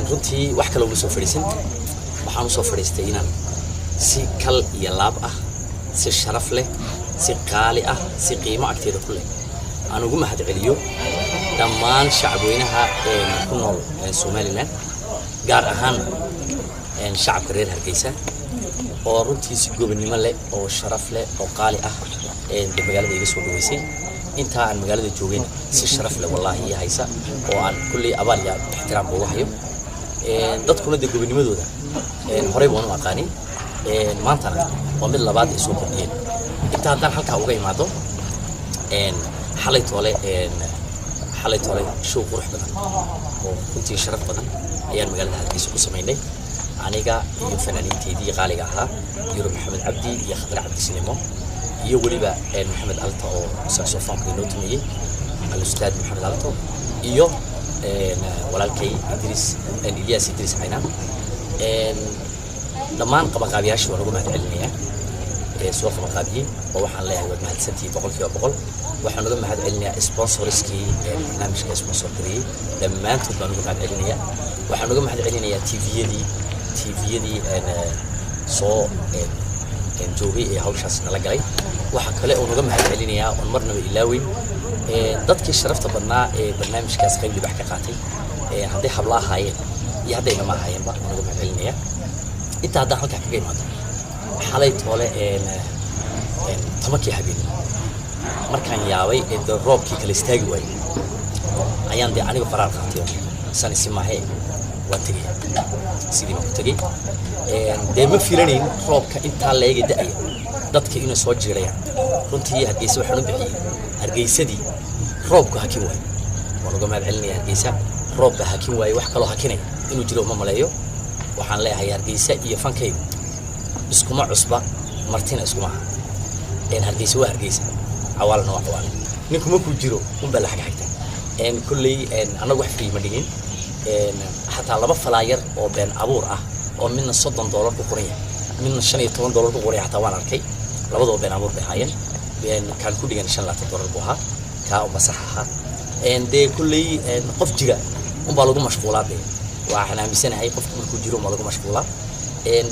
runtii wax kale ugu soo fadhiisan waxaan u soo fadhiistay inaan si kal iyo laab ah si sharaf leh si qaali ah si qiimo agteeda ku leh aan ugu mahad celiyo dhammaan shacabweynaha ku nool Somaliland gaar ahaan shacabka reer Hargeysa oo runtii si gobonimo leh oo sharaf leh oo qaali ah magaalada iga soo dhaweysay inta aan magaalada joogeen si sharaf leh wallahi haysa oo aan kulli abaal iyo ixtiraam ugu hayo dadkuna de gobonimadooda horey baan u aqaani maantana waa mid labaad ay soo kordhiyeen inta haddaan halkaa uga imaado xalay toole show qurux badan oo runtii sharaf badan ayaan magaalada Hargeysa ku sameynay aniga iyo fanaaniinteedii qaaliga ahaa Yuro Maxamed Cabdi iyo Khadra Cabdi Sinimo iyo waliba Maxamed Alta oo saxofoonka inoo tumiyay al-ustaad Maxamed Alta iyo walaalkay Ilyas Idris Aynaan dhammaan qabaqaabiyaasha waa lagu mahad celinayaa soo qabaqaabiyay oo waxaan leeyahay wad mahadsantii boqolkiiba boqol waxaan uga mahad celinayaa sponsorskii barnaamijka sponsor gareeyay dhammaantood baan uga mahad celinayaa waxaan uga mahad celinayaa tviyadii soo joogay ee hawshaas nala galay waxa kale oo uga mahad celinayaa oo marnaba ilaaweyn dadkii sharafta badnaa ee barnaamijkaas qayb libax ka qaatay hadday habla ahaayeen iyo hadday ilma ahaayeenba uga mahad celinayaa inta hadda halka kaga imaado xalay toole tamakii habeen markaan yaabay roobkii kala istaagi waayay ayaan de aniga qaraar qaatay san ismaahe waa tagay sidii ma tagay de ma filanin roobka inta leega da'ay dadka inay soo jiirayaan runtii Hargeysa waxaan u bixiyay Hargeysadii roobku hakin waay waan uga mahad celinayaa Hargeysa roobka hakin waay wax kale hakinay inuu jiro ma maleeyo waxaan leeyahay Hargeysa iyo fankayga iskuma cusba martina iskuma Hargeysa waa Hargeysa awalna waa awal ninkuma ku jiro unba la xigta kulley anagu wax fiima dhigin hatta laba falaayar oo been abuur ah oo midna $30 ku qoraya midna $15 ku qoraya hatta waan arkay labadoo been abuur baxayeen kan ku dhigan $15 buu ahaa ka oo masaxaha de kulley qof jira unba lagu mashquuladay waxaan aaminsanahay qofku markuu jiro ma lagu mashquulaa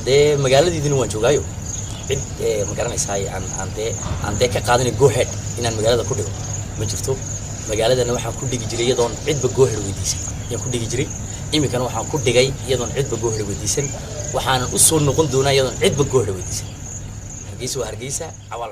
de magaaladiidina waan joogaayo cid ma garanaysaa aan de ka qaadanay go ahead inaan magaalada ku dhigo ma jirto magaaladana waxaan ku dhigi jiray iyadoon cidba go ahead weydiisan ayaan ku dhigi jiray imikana waxaan ku dhigay iyadoon cidba go ahead weydiisan waxaan u soo noqon doonaa iyadoon cidba go ahead weydiisan Hargeysa waa Hargeysa awal